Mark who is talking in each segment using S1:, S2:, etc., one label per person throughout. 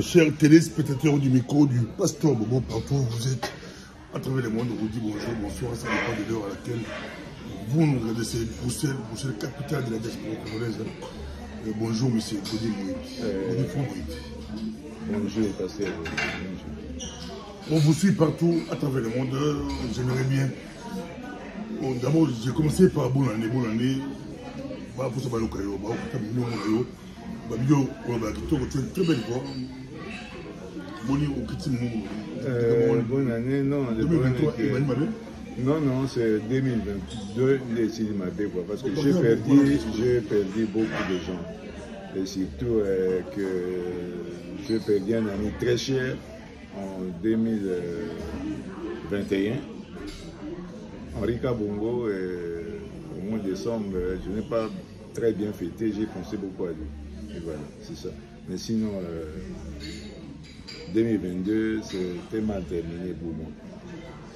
S1: Chers téléspectateurs du micro du Pasteur Bobo, partout où vous êtes, à travers le monde, on vous dit bonjour, bonsoir, ça dépend de l'heure à laquelle vous nous regardez, c'est Bruxelles, capitale de la diaspora congolaise. Bonjour, monsieur Cody Moïse.
S2: Bonjour, Pasteur.
S1: On vous suit partout à travers le monde, j'aimerais bien. Bon, d'abord, j'ai commencé par bonne année. Pour ça, très belle voix.
S2: Bonne année, non.
S1: 2023,
S2: non, c'est 2022, les Mabé, parce que j'ai perdu beaucoup de gens. Et surtout que j'ai perdu un ami très cher en 2021. Henri Kabongo, au mois de décembre, je n'ai pas très bien fêté, j'ai pensé beaucoup à lui. Et voilà, c'est ça. Mais sinon, 2022, c'était mal terminé pour moi.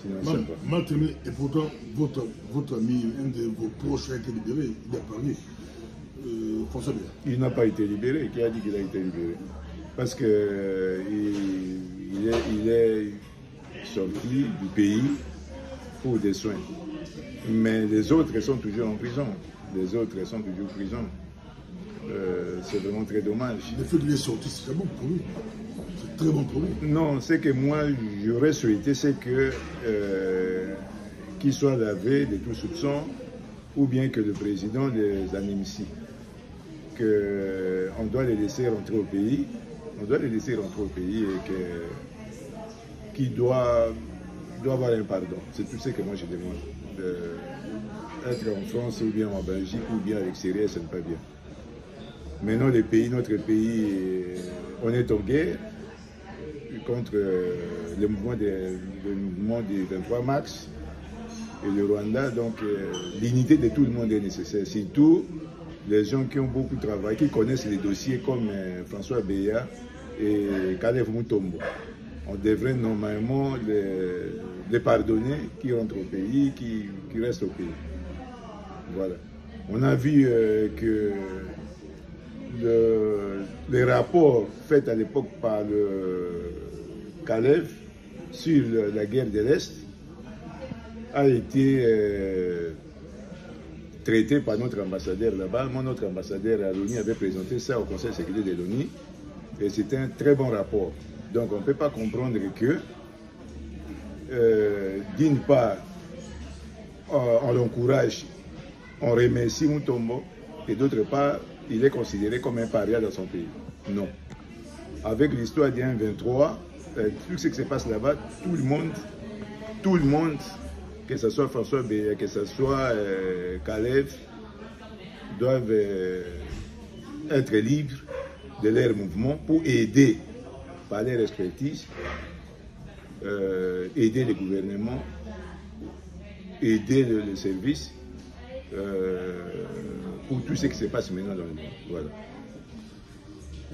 S2: Sinon,
S1: mal terminé, et pourtant, votre ami, un de vos proches a été libéré, il est à Paris. François Béa.
S2: Il n'a pas été libéré, qui a dit qu'il a été libéré? Parce qu'il est sorti du pays pour des soins. Mais les autres sont toujours en prison. Les autres sont toujours en prison. C'est vraiment très dommage.
S1: Le fait qu'il est sorti, c'est très bon pour lui. C'est très bon pour lui.
S2: Non, ce que moi j'aurais souhaité, c'est que qu'il soit lavé de tout soupçon, ou bien que le président les amnistie. Qu'on doit les laisser rentrer au pays. On doit les laisser rentrer au pays et qu'il doit avoir un pardon. C'est tout ce que moi je demande. Être en France ou bien en Belgique ou bien à l'extérieur, ce n'est pas bien. Maintenant, notre pays, on est en guerre contre le mouvement du 23 mars et le Rwanda. Donc, l'unité de tout le monde est nécessaire. Surtout les gens qui ont beaucoup travaillé, qui connaissent les dossiers comme François Béa et Kalev Mutombo. On devrait normalement les pardonner, qui rentrent au pays, qui restent au pays. Voilà. On a vu que les rapports faits à l'époque par le Kalev sur la guerre de l'Est a été traité par notre ambassadeur là-bas. Notre ambassadeur à l'ONU avait présenté ça au Conseil de sécurité de l'ONU et c'était un très bon rapport. Donc on ne peut pas comprendre que, d'une part, on l'encourage, on remercie Mutombo, et d'autre part, il est considéré comme un paria dans son pays. Non. Avec l'histoire du 1-23, tout ce qui se passe là-bas, tout le monde, que ce soit François Béa, que ce soit Kalev, doivent être libres de leur mouvement pour aider par leur expertise, aider le gouvernement, aider le service pour tout ce qui se passe maintenant dans le monde. Voilà.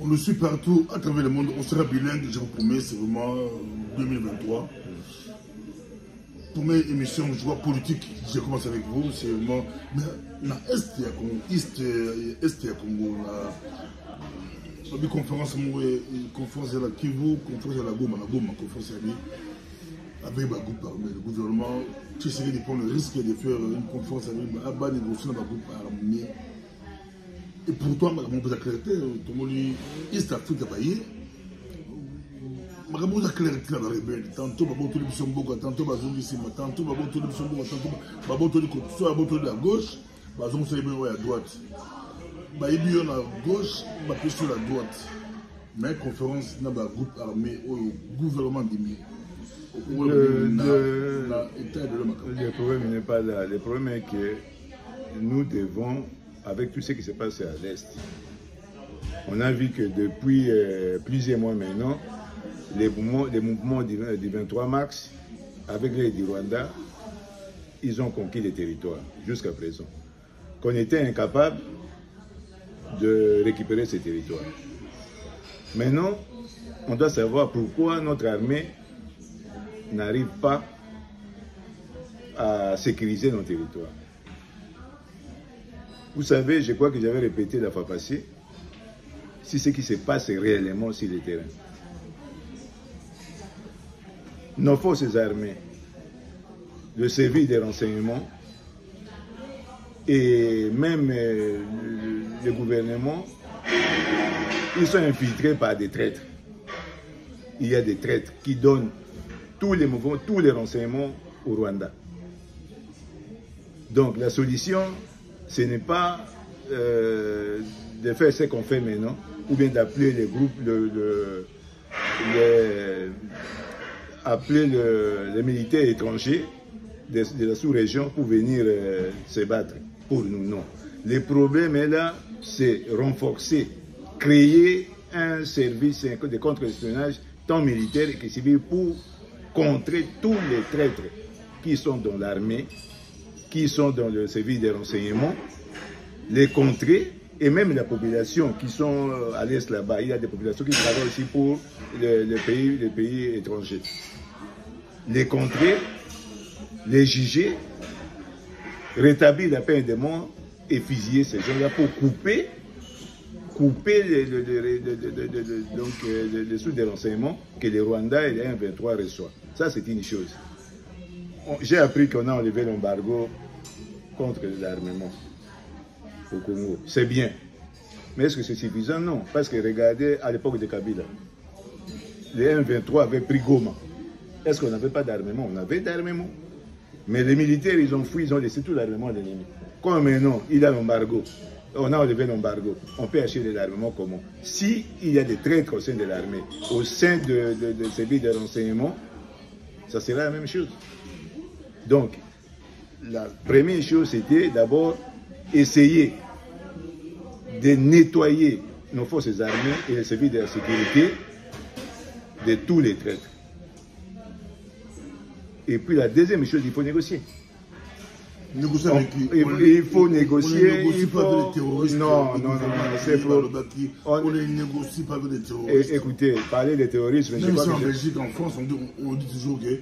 S1: On le suit partout à travers le monde. On sera bilingue, je vous promets, c'est vraiment 2023. Pour mes émissions, je vois politique, j'ai commencé avec vous, c'est vraiment. Mais la Est, il y a Congo, la conférence à la Kivu, conférence à la Goma, conférence à lui, avec le gouvernement, qui serait de prendre le risque de faire une conférence avec lui, à bas négocier dans le groupe armé. Et pourtant, on peut clarté, tout le monde dit, East Africa, on a clarté dans la rebelle. Tantôt, on a tout le Bissomboga, tantôt, on a tout le Bissomboga, tantôt, on a tout le Bissomboga, tantôt, on a tout le soit à gauche, on a tout le à droite. On a à gauche, on a sur la droite. Mais la conférence dans le groupe armé, au gouvernement d'Imi.
S2: Le problème n'est pas là. Le problème est que nous devons, avec tout ce qui se passe à l'Est, on a vu que depuis plusieurs mois maintenant, les mouvements du 23 mars, avec les du Rwanda, ils ont conquis les territoires jusqu'à présent. Qu'on était incapable de récupérer ces territoires. Maintenant, on doit savoir pourquoi notre armée n'arrive pas à sécuriser nos territoires. Vous savez, je crois que j'avais répété la fois passée, si ce qui se passe réellement sur le terrain. Nos forces armées, le service des renseignements et même le gouvernement, ils sont infiltrés par des traîtres. Il y a des traîtres qui donnent tous les mouvements, tous les renseignements au Rwanda. Donc la solution, ce n'est pas de faire ce qu'on fait maintenant, ou bien d'appeler les groupes, appeler les militaires étrangers de la sous-région pour venir se battre pour nous. Non. Le problème est là, c'est renforcer, créer un service de contre-espionnage tant militaire que civil pour contrer tous les traîtres qui sont dans l'armée, qui sont dans le service de renseignement, les contrer, et même la population qui sont à l'est là-bas. Il y a des populations qui travaillent aussi pour les pays étrangers. Les contrer, les juger, rétablir la peine de mort et fusiller ces gens-là pour couper les sous de renseignements que les Rwandais et les M23 reçoivent. Ça, c'est une chose. J'ai appris qu'on a enlevé l'embargo contre l'armement au Congo. C'est bien. Mais est-ce que c'est suffisant? Non. Parce que regardez, à l'époque de Kabila, les M23 avaient pris Goma. Est-ce qu'on n'avait pas d'armement? On avait d'armement. Mais les militaires, ils ont fui, ils ont laissé tout l'armement à l'ennemi. Comme maintenant, il y a l'embargo. On a enlevé l'embargo. On peut acheter de l'armement comment? S'il y a des traîtres au sein de l'armée, au sein de services de renseignement, ça sera la même chose. Donc, la première chose, c'était d'abord essayer de nettoyer nos forces armées et les services de la sécurité de tous les traîtres. Et puis la deuxième chose, il faut négocier.
S1: Négocier avec qui?
S2: Il faut négocier.
S1: Il faut pas avec les terroristes.
S2: Non, c'est faux.
S1: On ne négocie pas avec les terroristes.
S2: Écoutez, parler des terroristes,
S1: même si en Belgique, en France, on dit toujours que,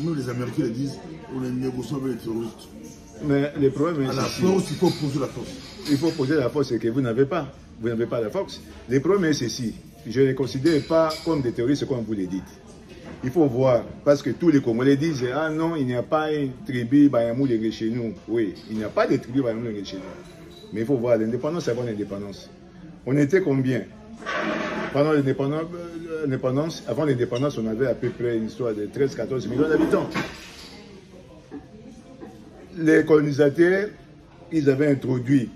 S1: même les Américains le disent, on ne négocie pas avec les terroristes.
S2: Mais le problème est
S1: à la force, il faut poser la force.
S2: Il faut poser la force, c'est que vous n'avez pas. Vous n'avez pas la force. Le problème est ceci. Je ne les considère pas comme des terroristes comme vous le dites. Il faut voir, parce que tous les Congolais disent « Ah non, il n'y a pas une tribu Bayamoulengue chez nous. » Oui, il n'y a pas de tribu Bayamoulengue chez nous. Mais il faut voir, l'indépendance avant l'indépendance. On était combien? Pendant l'indépendance, avant l'indépendance, on avait à peu près une histoire de 13-14 millions d'habitants. Les colonisateurs, ils avaient introduit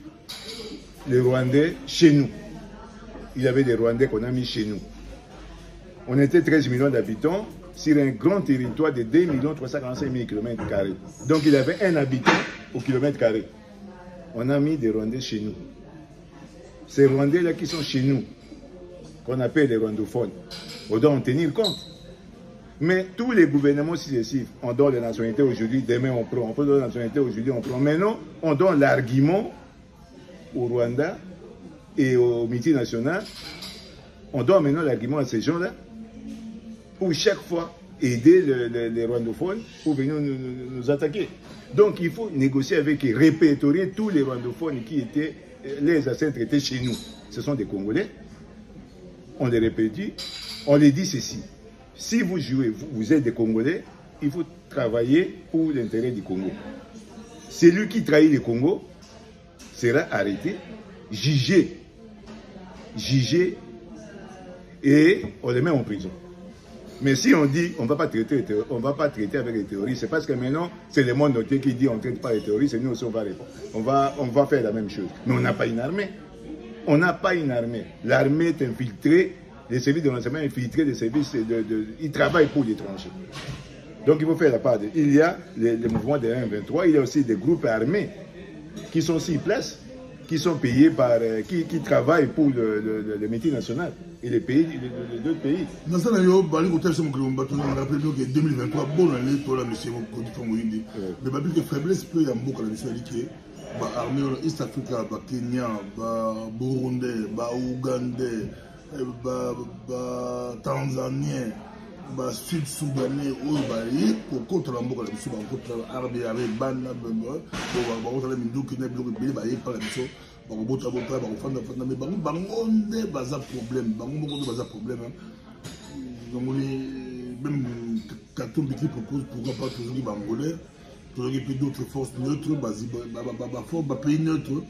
S2: les Rwandais chez nous. Il y avait des Rwandais qu'on a mis chez nous. On était 13 millions d'habitants sur un grand territoire de 2 345 000 km². Donc il y avait un habitant au kilomètre carré. On a mis des Rwandais chez nous. Ces Rwandais-là qui sont chez nous, qu'on appelle les rwandophones, on doit en tenir compte. Mais tous les gouvernements successifs, on donne les nationalités aujourd'hui, demain on prend. On peut donner la nationalité aujourd'hui, on prend. Maintenant, on donne l'argument au Rwanda et aux multinationales. On donne maintenant l'argument à ces gens-là pour chaque fois aider les rwandophones pour venir nous attaquer. Donc il faut négocier avec eux, répertorier tous les rwandophones qui étaient, les ancêtres étaient chez nous. Ce sont des Congolais. On les répétit, on les dit ceci. Si vous jouez, vous êtes des Congolais, il faut travailler pour l'intérêt du Congo. Celui qui trahit le Congo sera arrêté, jugé, et on les met en prison. Mais si on dit on ne va pas traiter avec les terroristes, c'est parce que maintenant, c'est le monde entier qui dit on ne traite pas les terroristes et nous aussi on va répondre. On va faire la même chose. Mais on n'a pas une armée. On n'a pas une armée. L'armée est infiltrée, les services de renseignement infiltrés, les services ils travaillent pour l'étranger. Donc il faut faire la part. Il y a les mouvements de M23, il y a aussi des groupes armés qui sont sur place, qui sont payés par, qui travaillent pour le multinational et les pays, les deux pays.
S1: Dans ce cas, on rappelle que 2023, bon année, toi là, monsieur Moïdi. Mais parce que faiblesse peut y avoir beaucoup de monsieur l'armée East Africa, Kenya, Burundais, Ougandais, Tanzaniens, Sud-Soudanais, contre la mboka, contre l'armée avec Bana, bakobota bota bakofanda fanda mais bango nde baza problème bango moko nde baza problème donc même Katumbi qui propose pourquoi pas toujours bangolais toujours puis d'autres forces neutres force pays neutre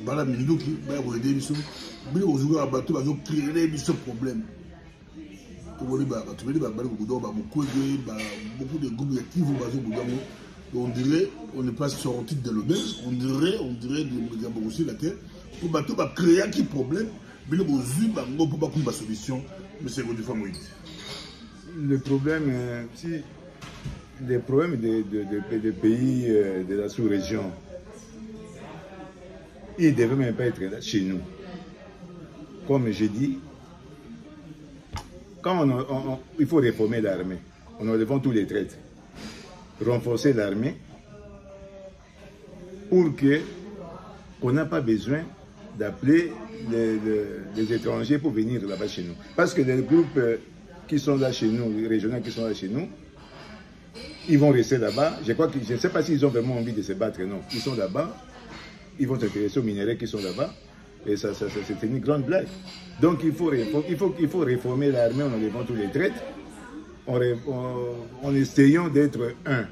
S1: bala minduki ba ko aider biso bien aujourd'hui bato bazo créer biso problème beaucoup de groupes qui vont baser on dirait on n'est pas sorti de l'auberge, on dirait de aussi la terre pour bateau va créer un problème mais le pour pas une solution mais c'est du famille.
S2: Le problème si les problèmes des pays de la sous-région ils ne devaient même pas être là chez nous. Comme j'ai dit, quand il faut réformer l'armée, on enlève tous les traîtres, renforcer l'armée pour qu'on n'a pas besoin d'appeler les étrangers pour venir là-bas chez nous. Parce que les groupes qui sont là chez nous, les régionaux qui sont là chez nous, ils vont rester là-bas. Je ne sais pas s'ils ont vraiment envie de se battre, non. Ils sont là-bas, ils vont s'intéresser aux minéraux qui sont là-bas. Et ça c'est une grande blague. Donc il faut réformer l'armée en enlevant tous les traîtres, en essayant d'être un.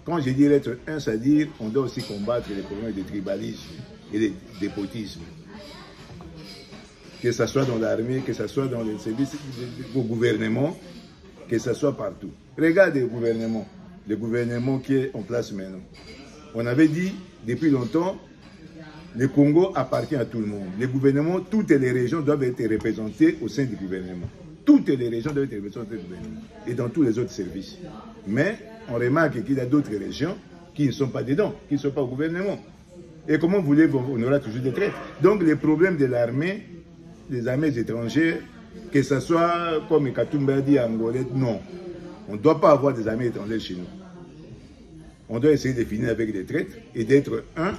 S2: Quand je dis être un, c'est-à-dire qu'on doit aussi combattre les problèmes de tribalisme et de dépotisme. Que ce soit dans l'armée, que ce soit dans les services au gouvernement, que ce soit partout. Regardez le gouvernement qui est en place maintenant. On avait dit depuis longtemps, le Congo appartient à tout le monde. Le gouvernement, toutes les régions doivent être représentées au sein du gouvernement. Toutes les régions doivent être représentées au gouvernement et dans tous les autres services. Mais on remarque qu'il y a d'autres régions qui ne sont pas dedans, qui ne sont pas au gouvernement. Et comment voulez-vous, on aura toujours des traites. Donc les problèmes de l'armée, des armées étrangères, que ce soit comme Katumbi a dit angolais, non. On ne doit pas avoir des armées étrangères chez nous. On doit essayer de finir avec les traîtres et d'être un,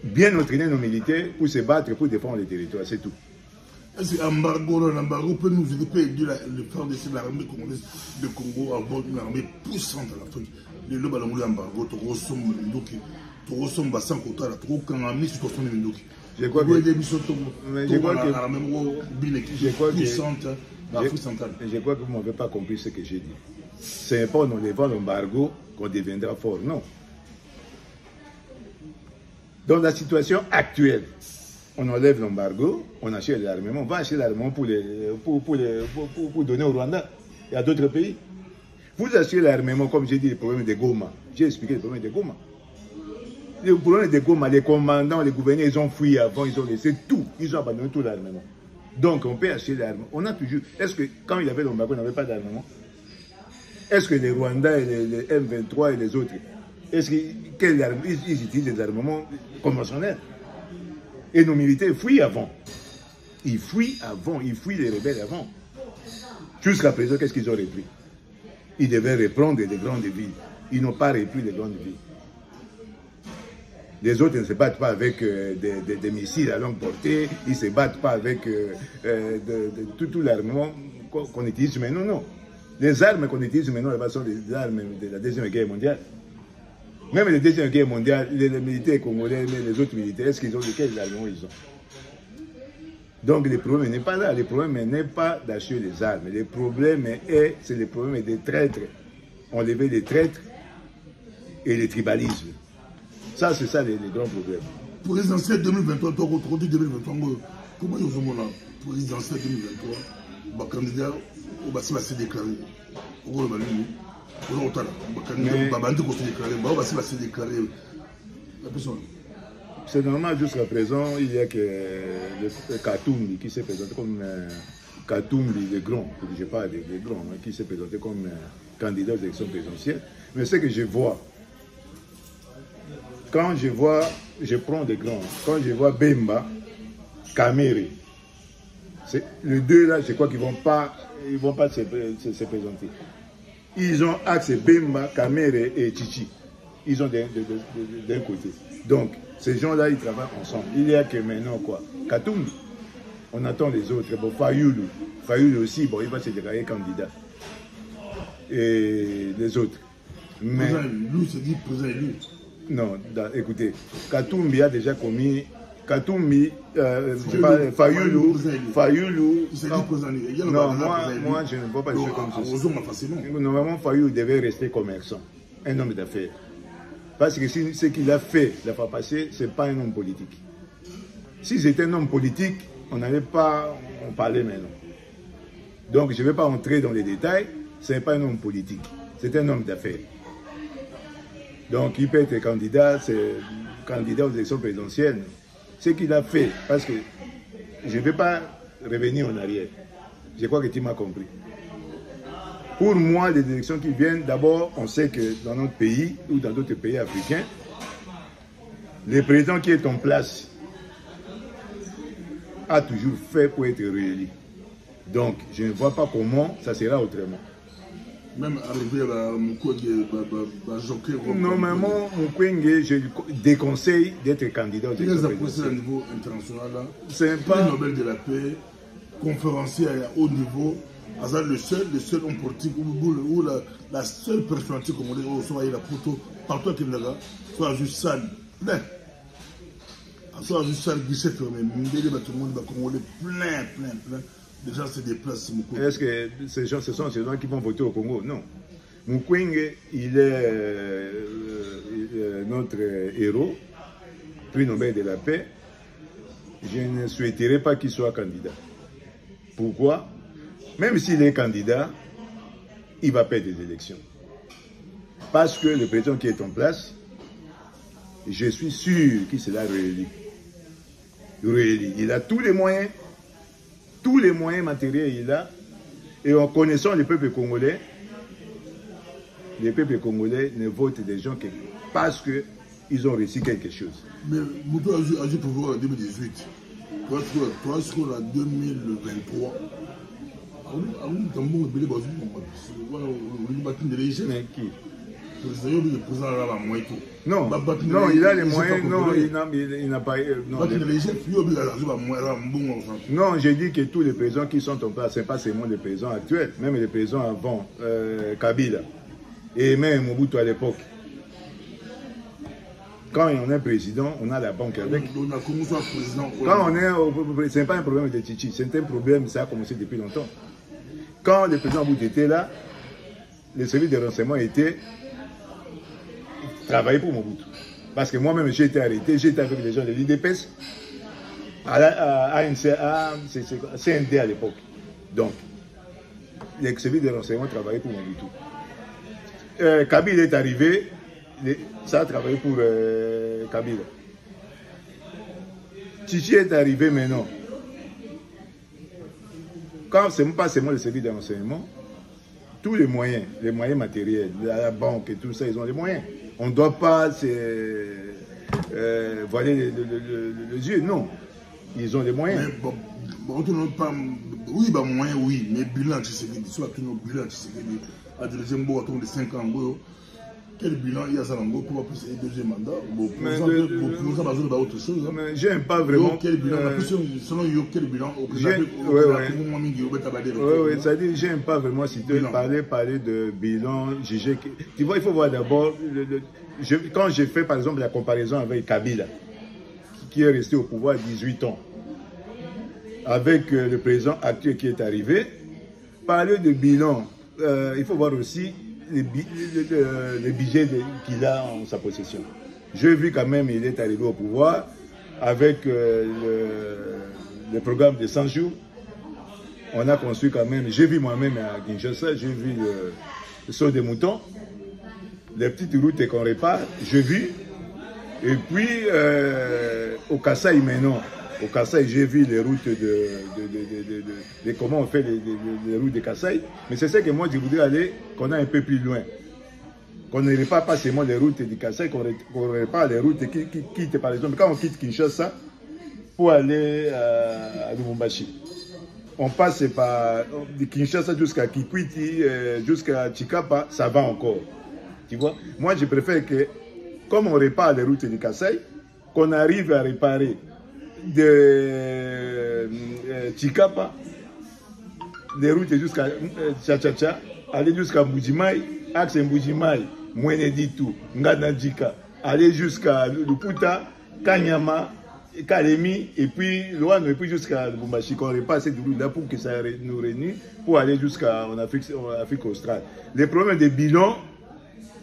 S2: bien entraîner nos militaires pour se battre, pour défendre les territoires, c'est tout.
S1: Est-ce que l'embargo peut nous aider à faire de l'armée congolaise de Congo à avoir une armée puissante en Afrique? Les lobes à l'embargo, tu ressembles à 100 quotas, tu ressembles à situation de Mindoki. Je crois que vous
S2: ne m'avez pas compris ce que j'ai dit. Ce n'est pas en enlevant l'embargo qu'on deviendra fort, non. Dans la situation actuelle, on enlève l'embargo, on achète l'armement, on va acheter l'armement pour donner au Rwanda et à d'autres pays. Vous achetez l'armement, comme j'ai dit, le problème de Goma. J'ai expliqué le problème de Goma. Le problème de Goma, les commandants, les gouverneurs, ils ont fui avant, ils ont laissé tout, ils ont abandonné tout l'armement. Donc on peut acheter l'armement. On a toujours. Est-ce que quand il y avait l'embargo, on n'avait pas d'armement? Est-ce que les Rwandais, les M23 et les autres, est-ce qu'ils utilisent des armements conventionnels? Et nos militaires fuient avant. Ils fuient avant, ils fuient les rebelles avant. Jusqu'à présent, qu'est-ce qu'ils ont repris? Ils devaient reprendre des grandes villes. Ils n'ont pas repris les grandes villes. Les autres ne se battent pas avec des missiles à longue portée, ils ne se battent pas avec tout l'armement qu'on utilise maintenant, non. Les armes qu'on utilise maintenant là-bas sont des armes de la Deuxième Guerre mondiale. Même la Deuxième Guerre mondiale, les militaires congolais, les autres militaires, est-ce qu'ils ont quels armements ils ont? Donc le problème n'est pas là, le problème n'est pas d'acheter les armes, le problème c'est le problème des traîtres. Enlever les traîtres et le tribalisme. Ça, c'est ça les grands problèmes.
S1: Présidentiel 2023, 2023, comment ils ont là? Présidentiel 2023, le candidat va se déclarer.
S2: C'est normal, jusqu'à présent, il y a que le Katumbi qui s'est présenté comme Katumbi le Grand, je parle des grands, qui s'est présenté comme candidat aux élections présidentielles. Mais ce que je vois, quand je prends des grands, quand je vois Bemba, Kamere, les deux là, je crois qu'ils ne vont pas se présenter. Ils ont accès Bemba, Kamere et Chichi. Ils ont d'un côté. Donc, ces gens-là, ils travaillent ensemble. Il y a que maintenant, quoi, Katumbi, on attend les autres. Bon, Fayoulou aussi, bon, il va se déclarer candidat. Et les autres. Mais...
S1: Lui, c'est dit président élu.
S2: Non, écoutez, Katumbi a déjà commis... Katumbi, Fayoulou... Non, moi je ne vois pas des choses comme ça. Normalement, Fayoulou devait rester commerçant, un homme d'affaires. Parce que ce qu'il a fait la fois passée, ce n'est pas un homme politique. Si c'était un homme politique, on n'allait pas en parler maintenant. Donc je ne vais pas entrer dans les détails, ce n'est pas un homme politique, c'est un homme d'affaires. Donc il peut être candidat, c'est candidat aux élections présidentielles. Ce qu'il a fait, parce que je ne vais pas revenir en arrière. Je crois que tu m'as compris. Pour moi, les élections qui viennent, d'abord, on sait que dans notre pays ou dans d'autres pays africains, le président qui est en place a toujours fait pour être réélu. Donc, je ne vois pas comment ça sera autrement.
S1: Même arrivé à Mukwege,
S2: normalement, Mukwege, je lui déconseille d'être candidat aux élections
S1: présidentielles. Au niveau international,
S2: c'est pas
S1: Nobel de la paix, conférencier à haut niveau, le seul homme politique ou la seule personnalité congolaise où soit la photo partout à Kindaga, soit juste salle plein. Soit juste salle guichet fermé, tout le monde va Congolais plein. Les gens se déplacent.
S2: Est-ce que ces gens, ce sont ces gens qui vont voter au Congo? Non. Mukwege, il est notre héros, prix Nobel de la paix. Je ne souhaiterais pas qu'il soit candidat. Pourquoi? Même s'il est candidat, il va perdre des élections. Parce que le président qui est en place, je suis sûr qu'il sera réélu. Il a tous les moyens matériels, il a. Et en connaissant le peuple congolais ne votent des gens parce qu'ils ont réussi quelque chose.
S1: Mais Moutou a joué pour voir en 2018. Toi, en 2023.
S2: Mais qui?
S1: Non,
S2: il a les moyens. Non, il n'a pas. Non, j'ai dit que tous les présidents qui sont en place, ce n'est pas seulement les présidents actuels, même les présidents avant, Kabila, et même Mobutu à l'époque. Quand on est président, on a la banque avec. Quand on est. Ce n'est pas un problème de Tchichi, c'est un problème, ça a commencé depuis longtemps. Quand le président Mobutu était là, le service de renseignement était travailler pour Mobutu. Parce que moi-même, j'ai été arrêté, j'étais avec les gens de l'IDPS, à CND à l'époque. Donc, le service de renseignement travaillait pour Mobutu. Kabila est arrivé, ça a travaillé pour Kabila. Tchichi est arrivé maintenant. Quand ce n'est pas seulement le service de renseignement, tous les moyens matériels, la banque et tout ça, ils ont les moyens. On ne doit pas se voiler les yeux, non. Ils ont les moyens.
S1: Mais, oui, moyens, oui, mais bilan, soit bilan, à deuxième bout, de 5 ans, quel bilan il y a ça pour passer le deuxième mandat? Pour ça, on autre chose.
S2: Mais j'aime pas vraiment.
S1: Quel bilan? Selon quel bilan?
S2: Oui, c'est-à-dire, j'aime pas vraiment si tu parler de bilan, juger. Tu vois, il faut voir d'abord, quand j'ai fait par exemple la comparaison avec Kabila, qui est resté au pouvoir 18 ans, avec le président actuel qui est arrivé, parler de bilan, il faut voir aussi le budget qu'il a en sa possession. J'ai vu quand même il est arrivé au pouvoir avec le programme de 100 jours. On a construit quand même, j'ai vu moi-même à Kinshasa, j'ai vu le saut des moutons, les petites routes qu'on répare, j'ai vu. Et puis au Kasaï maintenant, au Kasaï, j'ai vu les routes de comment on fait les routes de Kasaï. Mais c'est ça que moi je voudrais aller, qu'on a un peu plus loin. Qu'on ne répare pas seulement les routes du Kasaï, qu'on répare les routes qui quittent, par exemple, quand on quitte Kinshasa pour aller à Lubumbashi. On passe par de Kinshasa jusqu'à Kikwiti, jusqu'à Chikapa, ça va encore. Tu vois? Moi je préfère que, comme on répare les routes du Kasaï, qu'on arrive à réparer de Chikapa, les routes jusqu'à Tchachacha, aller jusqu'à Mbujimai, axe Mbujimai, Mweneditu, Nganadjika, aller jusqu'à Luputa, Kanyama, Kalemi, et puis Loano, et puis jusqu'à Lubumbashi, qu'on repasse là pour que ça nous réunisse, pour aller jusqu'en Afrique australe. Les problèmes des bilans,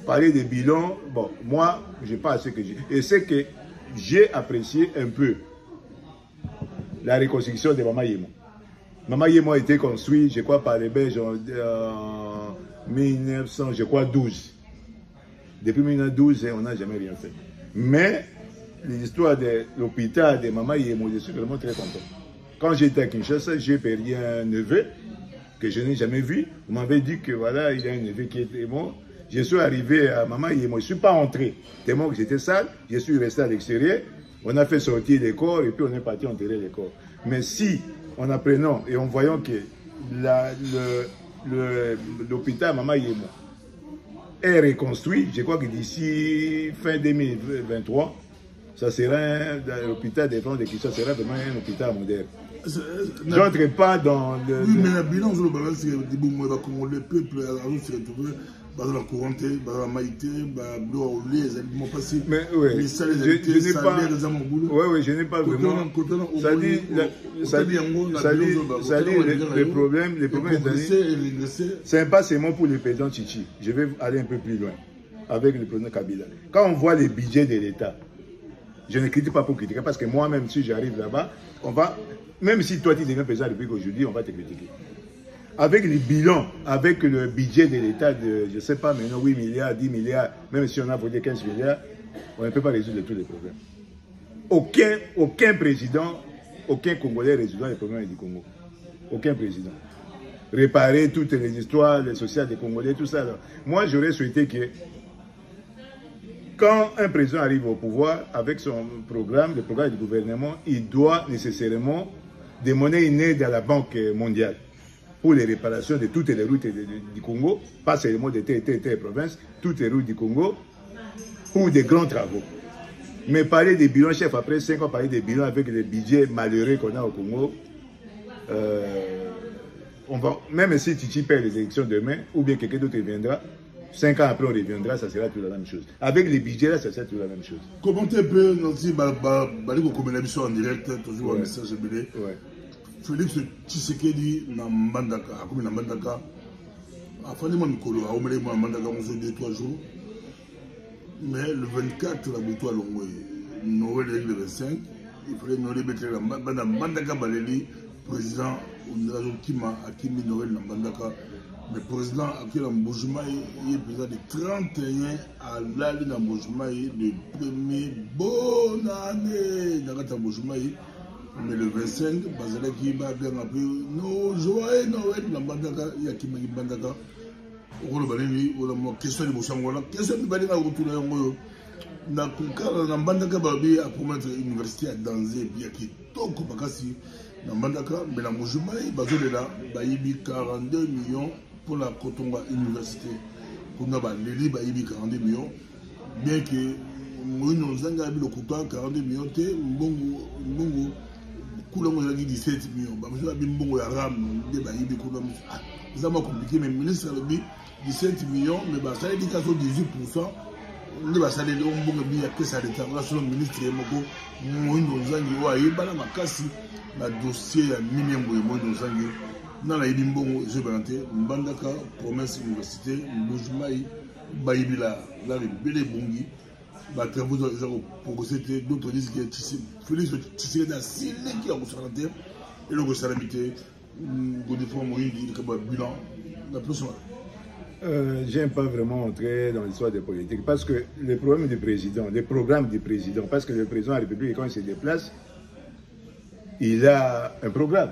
S2: parler des bilans, bon, moi, je n'ai pas assez que j'ai. Et c'est que j'ai apprécié un peu la reconstruction de Mama Yemo. Mama Yemo a été construit, je crois, par les Belges en 1912. Depuis 1912, on n'a jamais rien fait. Mais l'histoire de l'hôpital de Mama Yemo, je suis vraiment très content. Quand j'étais à Kinshasa, j'ai perdu un neveu que je n'ai jamais vu. On m'avait dit que voilà, il y a un neveu qui était mort. Je suis arrivé à Mama Yemo, je ne suis pas entré. Tellement que j'étais sale, je suis resté à l'extérieur. On a fait sortir les corps et puis on est parti enterrer les corps. Mais si, en apprenant et en voyant que l'hôpital Mama Yemo est reconstruit, je crois que d'ici fin 2023, ça sera l'hôpital des Francs de Kinshasa sera vraiment un hôpital moderne. Je n'entre pas dans le...
S1: Oui, mais la bilan sur le balance, c'est que le peuple a se retrouvé dans la couronté, dans la maïté, dans les aliments passés. Mais oui,
S2: je n'ai pas... Oui, oui, je n'ai pas vraiment... Ça dit les problèmes, c'est pas seulement pour le président Chichi. Je vais aller un peu plus loin avec le président Kabila. Quand on voit les budgets de l'État, je ne critique pas pour critiquer, parce que moi-même, si j'arrive là-bas, on va... Même si toi, tu deviens président depuis aujourd'hui, on va te critiquer. Avec les bilans, avec le budget de l'État de, je ne sais pas, maintenant 8 milliards, 10 milliards, même si on a voté 15 milliards, on ne peut pas résoudre tous les problèmes. Aucun président, aucun Congolais résoudra les problèmes du Congo. Aucun président. Réparer toutes les histoires, les sociales des Congolais, tout ça. Moi, j'aurais souhaité que quand un président arrive au pouvoir avec son programme, le programme du gouvernement, il doit nécessairement demander une aide à la Banque mondiale pour les réparations de toutes les routes du Congo, pas seulement de telle province, toutes les routes du Congo, pour des grands travaux. Mais parler des bilans, chef, après 5 ans, parler des bilans avec les budgets malheureux qu'on a au Congo, on va, même si Titi perd les élections demain, ou bien quelqu'un d'autre viendra, 5 ans après on reviendra, ça sera toujours la même chose. Avec les budgets là, ça sera toujours la même chose.
S1: Commentez un peu, Nancy, comme l'émission en direct, toujours un message belé. Félix Tshisekedi na Mbandaka, comme na Mbandaka, afin de m'encolo, à Omele na Mbandaka, on se dit 3 jours. Mais le 24, la boutoire longue, Noël le 25, il fallait Noël mettre la Mbandaka Baleli, président Kima Akimi Noël na Mbandaka. Le président Akila Mboujumaï, il est président de 31 à l'année de Mboujumaï, le premier bonne année de Mboujumaï. Mais le 25, Bazalaki va bien appeler nos joyeux Noël, la Bandaka, Yakima Bandaka. On va aller au question de Mouchangola, question de Balina autour de Yango. Na Kunkara, na Bandaka Babi a promettre l'université à Danzé, bien qui toko Bakasi, na Bandaka, mais la Mboujumaï, Bazolela, Baïbi 42 millions pour la Kotonga Université. Pour nous, Lili, Baïbi 42 millions, bien que nous avons le Kouta 42 millions, Mbongo. Koulango a dit 17 millions. Je vais vous c'est compliqué, mais le ministre a dit 17 millions, mais ça a dit 18%. Le salaire de Mbongo a que ça l'État. Le ministre a dossier à dans la Mbongo, je vais Mbandaka, promesse université, Mboujumaï, Baïbila, là, le Bélé Bongi. D'autres disent que Félix Tshisekedi a signé qui a constaté et le constaté bilan.
S2: J'aime pas vraiment entrer dans l'histoire des politiques parce que les problèmes du président, les programmes du président, parce que le président de la République, quand il se déplace, il a un programme.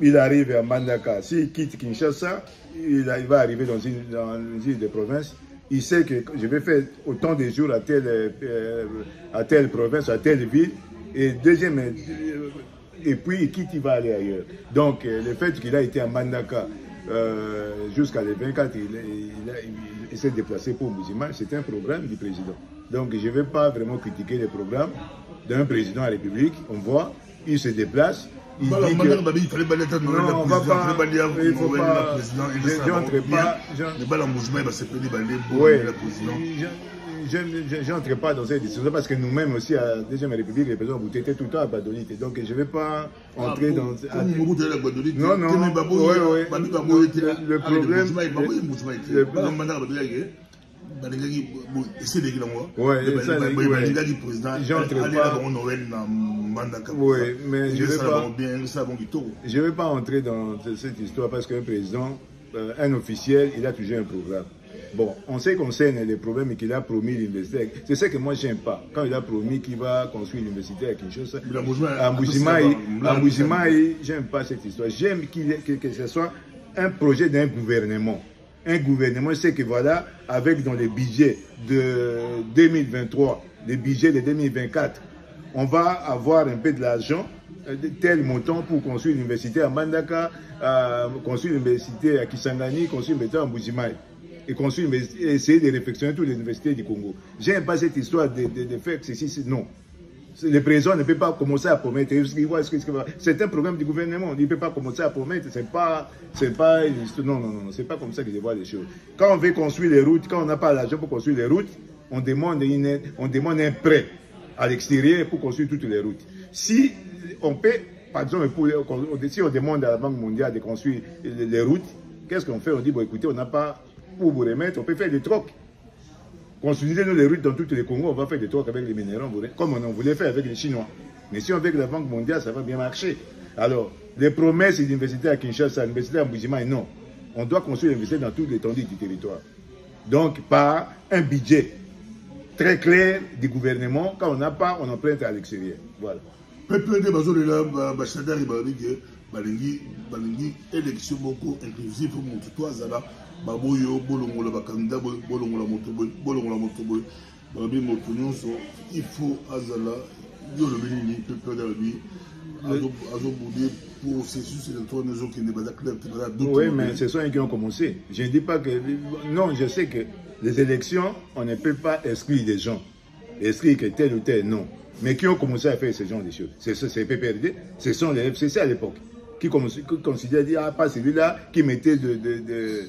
S2: Il arrive à Mbandaka. S'il quitte Kinshasa, il va arriver dans une île de province. Il sait que je vais faire autant de jours à telle province, à telle ville. Et deuxième, et puis il quitte, il va aller ailleurs. Donc le fait qu'il a été à Mbandaka jusqu'à le 24, il s'est déplacé pour Mbujima, c'est un programme du président. Donc je ne vais pas vraiment critiquer le programme d'un président de la République. On voit, il se déplace. Il dit que... Non, on va pas... Il faut pas... je n'entre pas dans cette discussion parce que nous-mêmes aussi, à la Deuxième République, les présidents, vous étiez tout le temps à Badolite. Donc, je ne vais pas entrer dans... Non, non, le problème... Oui, mais je ne vais pas entrer dans cette histoire parce qu'un président, un officiel, il a toujours un programme. Bon, on sait qu'on sait les problèmes qu'il a promis l'université. C'est ce que moi, je n'aime pas. Quand il a promis qu'il va construire l'université à Kinshasa, à Mbujimaï, je n'aime pas cette histoire. J'aime que ce soit un projet d'un gouvernement. Un gouvernement, c'est que voilà, avec dans les budgets de 2023, les budgets de 2024, on va avoir un peu de l'argent, tel montant pour construire l'université à Mbandaka, construire l'université à Kisangani, construire l'université à Mbujimaï. Et essayer de réflexionner toutes les universités du Congo. J'aime pas cette histoire de faire ceci, non. Le président ne peut pas commencer à promettre. C'est un programme du gouvernement. Il ne peut pas commencer à promettre. C'est pas non, c'est pas comme ça que je vois les choses. Quand on veut construire les routes, quand on n'a pas l'argent pour construire les routes, on demande un prêt à l'extérieur pour construire toutes les routes. Si on peut, par exemple, si on demande à la Banque mondiale de construire les routes, qu'est-ce qu'on fait? On dit, bon, écoutez, on n'a pas pour vous remettre, on peut faire des trocs. Construisez-nous les routes dans tous les Congos, on va faire des trocs avec les minéraux, comme on voulait faire avec les Chinois. Mais si on veut que la Banque mondiale, ça va bien marcher. Alors, les promesses d'université à Kinshasa, l'université à Mbujimaï, non. On doit construire l'université dans toute l'étendue du territoire. Donc, par un budget très clair du gouvernement, quand on n'a pas, on emprunte à l'extérieur. Voilà.
S1: Balingi élection beaucoup inclusive pour mon tuto azala baboyo bolongola bakanda bolongola motoboy babi motonyoso il faut azala yo le béni peuple d'Arabi azo boudé processus électoral nous qui n'est pas clair.
S2: Oui, mais ce sont eux qui ont commencé. Je ne dis pas que non, je sais que les élections on ne peut pas exclure des gens, exclure que tel ou tel non, mais qui ont commencé à faire ce genre de choses, c'est PPRD, ce sont les FCC à l'époque qui considère dire ah, pas celui-là qui mettait des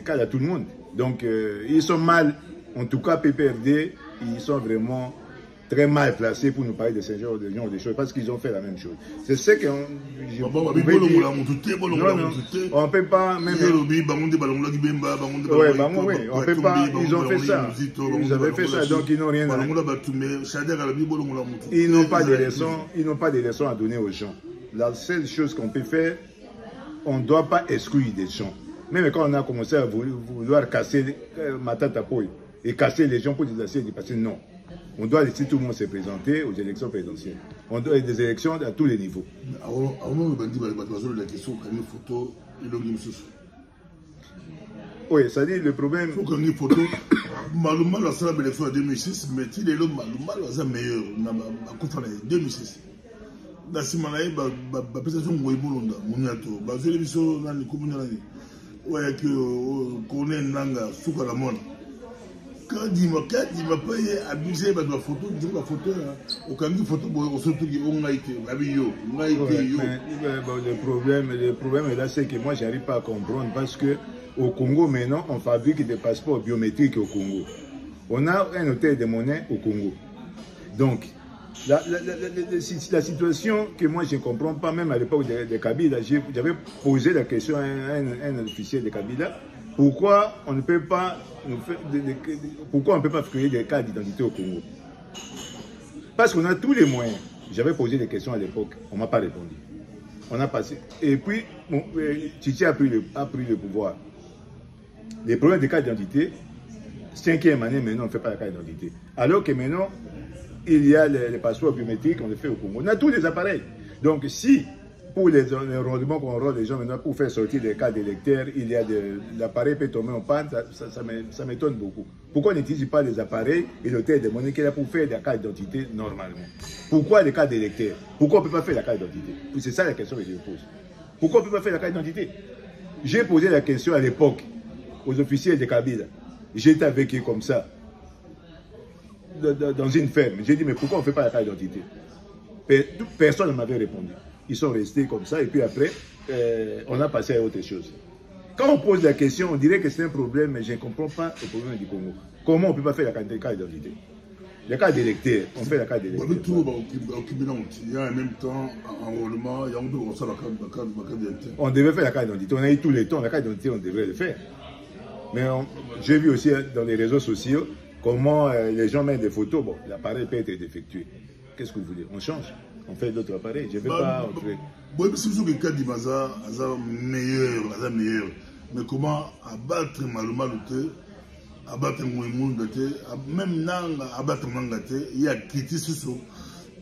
S2: cas à tout le monde. Donc ils sont mal, en tout cas PPRD, ils sont vraiment très mal placés pour nous parler de ce genre de choses parce qu'ils ont fait la même chose. C'est ce qu'on on peut pas même on peut pas, ils ont fait ça, ils avaient fait ça, donc ils n'ont rien à... Ils n'ont pas de leçons à donner aux gens. La seule chose qu'on peut faire, on ne doit pas exclure des gens. Même quand on a commencé à vouloir casser Matata Poy et casser les gens pour les essayer de passer, non. On doit laisser tout le monde se présenter aux élections présidentielles. On doit des élections à tous les niveaux. Oui, c'est-à-dire le problème...
S1: Il faut qu'on ait une photo. Malheureusement, la salle d'élection en 2006, mais il est là, malheureusement, c'est meilleur. En 2006. Dans ce moment-là, il y a une présentation de Moïbolonda, Mouniato. Il y a une émission dans les communes. Il y a une Nanga, Souka la Mona. Quand il m'a payé abusé de la photo, il dit la photo, au cas où photo, on se trouve on a été,
S2: le problème là, c'est que moi, je n'arrive pas à comprendre parce que au Congo, maintenant, on fabrique des passeports biométriques au Congo. On a un hôtel de monnaie au Congo. Donc, la situation que moi je ne comprends pas, même à l'époque de Kabila, j'avais posé la question à un officier de Kabila, pourquoi on ne peut pas créer des cartes d'identité au Congo? Parce qu'on a tous les moyens. J'avais posé des questions à l'époque, on ne m'a pas répondu. On a passé. Et puis, bon, Titi a pris le pouvoir. Les problèmes de carte d'identité, 5e année maintenant, on ne fait pas la carte d'identité. Alors que maintenant, il y a les passeports biométriques, on les fait au Congo. On a tous les appareils. Donc, si, pour les rendements qu'on rend les gens maintenant, pour faire sortir des cartes d'électeurs, il y a l'appareil peut tomber en panne, ça m'étonne beaucoup. Pourquoi on n'utilise pas les appareils et l'hôtel de monnaie qui est là pour faire des cartes d'identité normalement? Pourquoi les cartes d'électeurs? Pourquoi on ne peut pas faire la carte d'identité? C'est ça la question que je me pose. Pourquoi on ne peut pas faire la carte d'identité? J'ai posé la question à l'époque aux officiers de Kabila. J'étais avec eux comme ça, dans une ferme. J'ai dit, mais pourquoi on ne fait pas la carte d'identité? Personne ne m'avait répondu. Ils sont restés comme ça et puis après, on a passé à autre chose. Quand on pose la question, on dirait que c'est un problème, mais je ne comprends pas le problème du Congo. Comment on ne peut pas faire la carte d'identité? Les cartes d'électeurs, on fait la carte d'électeur.
S1: Il y a en même temps enrôlement, il y a un peu comme ça la carte d'identité.
S2: On devait faire la carte d'identité. On a eu tout le temps, la carte d'identité, on devrait le faire. Mais j'ai vu aussi dans les réseaux sociaux comment les gens mettent des photos. Bon, l'appareil peut être défectué. Qu'est-ce que vous voulez? On change. On fait d'autres appareils. Je ne vais pas entrer.
S1: Bon, c'est sûr que le cas d'Imaza est meilleur. Mais comment abattre Maloumalouté, abattre Mouimoundate, même Nang, abattre Mangate, il y a quitté ce saut.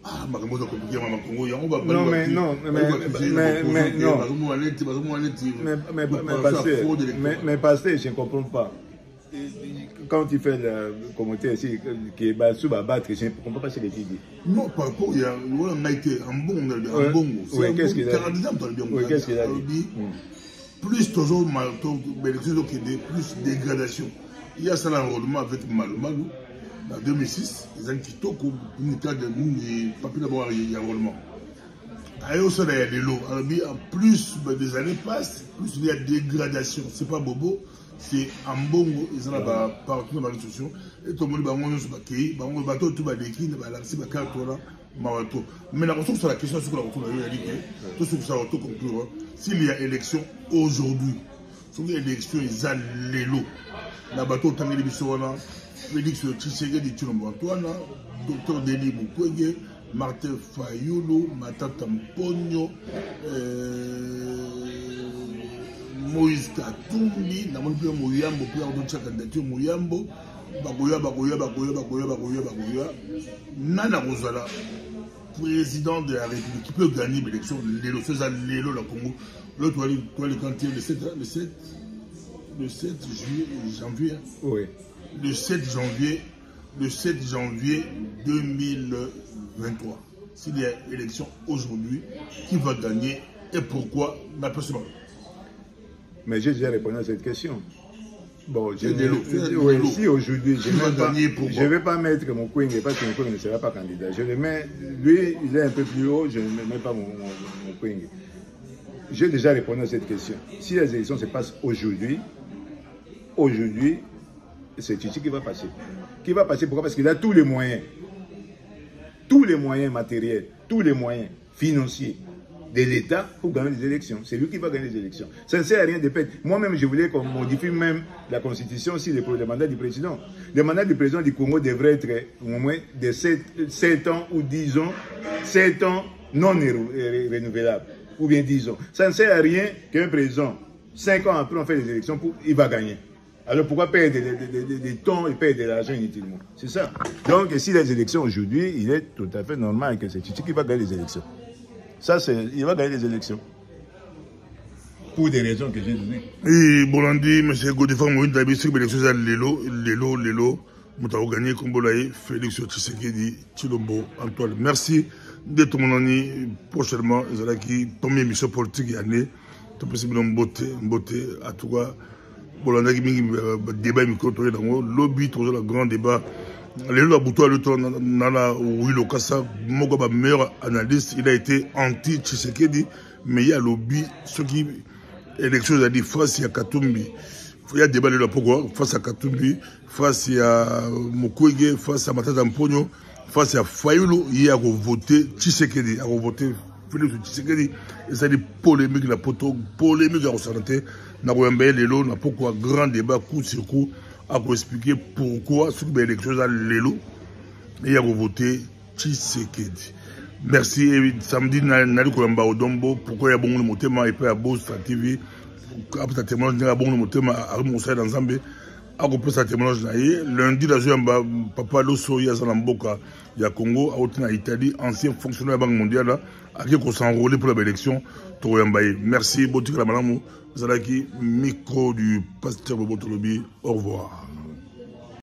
S1: Ah, ma composé compliqué, ma Congo, on va pas.
S2: Non, mais non, mais pasteur, je ne comprends pas. Quand tu fais le commentaire ici, qui est sous ma battre, je ne comprends pas ce que tu dis.
S1: Non, par rapport, il y a été un bon.
S2: Oui, qu'est-ce qu'il a dit? Oui, qu'est-ce qu'il a dit?
S1: Plus toujours, plus dégradation. Il y a ça l'enrôlement avec Malou. En 2006, ils ont quitté le cas de papier d'abord il y a enrôlement. Il y a des lots. Plus des années passent, plus il y a dégradation. Ce n'est pas bobo. C'est un bongo, ils sont là partout dans les réseaux sociaux. Et tout le monde va sur le pays, on va tout le monde mais la ressource sur la question sur la retour, tout ce que ça va tout conclure. S'il y a élection aujourd'hui, s'il y a élection, ils ont les lots. La bateau Tangeli Bissona, Félix Tshisekedi Tshilombo Antoine, Dr Denis Mukwege, Martin Fayulu, Matata Mponyo, Moïse Katumbi, na moni Mouyambo, puis on doit candidature Mouyambo, Bagoya, Nana Rosala, président de la République, qui peut gagner l'élection, l'élo, César Lélo, la Congo, l'autre, toi, le candidat, le 7 janvier.
S2: Oui.
S1: Le 7 janvier 2023. S'il y a élection aujourd'hui, qui va gagner et pourquoi? Ma personne.
S2: Mais j'ai déjà répondu à cette question. Bon, si aujourd'hui, je ne vais pas mettre mon Kwenge parce que mon Kwenge ne sera pas candidat. Je le mets, lui, il est un peu plus haut, je ne mets pas mon Kwenge. J'ai déjà répondu à cette question. Si les élections se passent aujourd'hui, c'est Tchichi qui va passer. Qui va passer pourquoi? Parce qu'il a tous les moyens matériels, tous les moyens financiers de l'État pour gagner les élections. C'est lui qui va gagner les élections. Ça ne sert à rien de perdre. Moi-même, je voulais qu'on modifie même la Constitution si le mandat du président. Le mandat du président du Congo devrait être au moins de 7 ans ou 10 ans, 7 ans non renouvelables, ou bien 10 ans. Ça ne sert à rien qu'un président, 5 ans après, on fait les élections, il va gagner. Alors pourquoi perdre des temps et perdre de l'argent inutilement? C'est ça. Donc, si les élections aujourd'hui, il est tout à fait normal que c'est Tchichi qui va gagner les élections. Ça, il va gagner les élections. Pour des raisons que j'ai données.
S1: Et Bolandi, M. Godefroid Moïse Dabi, c'est que l'élection, Lélo, nous avons gagné comme Bolaï, Félix Tshisekedi, Tshilombo Antoine. Merci de tout le monde. Prochainement, nous allons qui première émission politique année. Tout possible en beauté, à tout cas. Bolanda qui débat micro dans le lobby, toujours le grand débat. Lélo Aboutoua, le temps, Nana Ouilo Kassa, Mogoba, meilleur analyste, il a été anti-Tshisekedi, mais il y a lobby, ceux qui, élection, a dit face à Katumbi. Il y a débat de la Pogo, face à Katumbi, face à Mukwege, face à Matata Mponyo, face à Fayulu, il y a voté Tshisekedi, a voté Félix Tshisekedi, et ça dit polémique, la polémique à ressentir, n'a pas Lélo, n'a pas quoi, grand débat, coup sur coup, à vous expliquer pourquoi ce qui est l'élection à Lélo et à voter Tshisekedi. Merci. Et samedi, Nali Kolamba Odombo, pourquoi il y a bon le motema et puis à Boss TV, après témoignage, il y a bon le motema à Moussa dans Zambé, à couper sa témoignage. Lundi, la journée, Papa Loso, il y a Zalamboka, il y a Congo, à Haute Italie, ancien fonctionnaire de la Banque mondiale, à qui on s'est enrôlé pour l'élection. Merci, Botik la Malamou, Zalaki, micro du pasteur Bobo Tolobi, au revoir.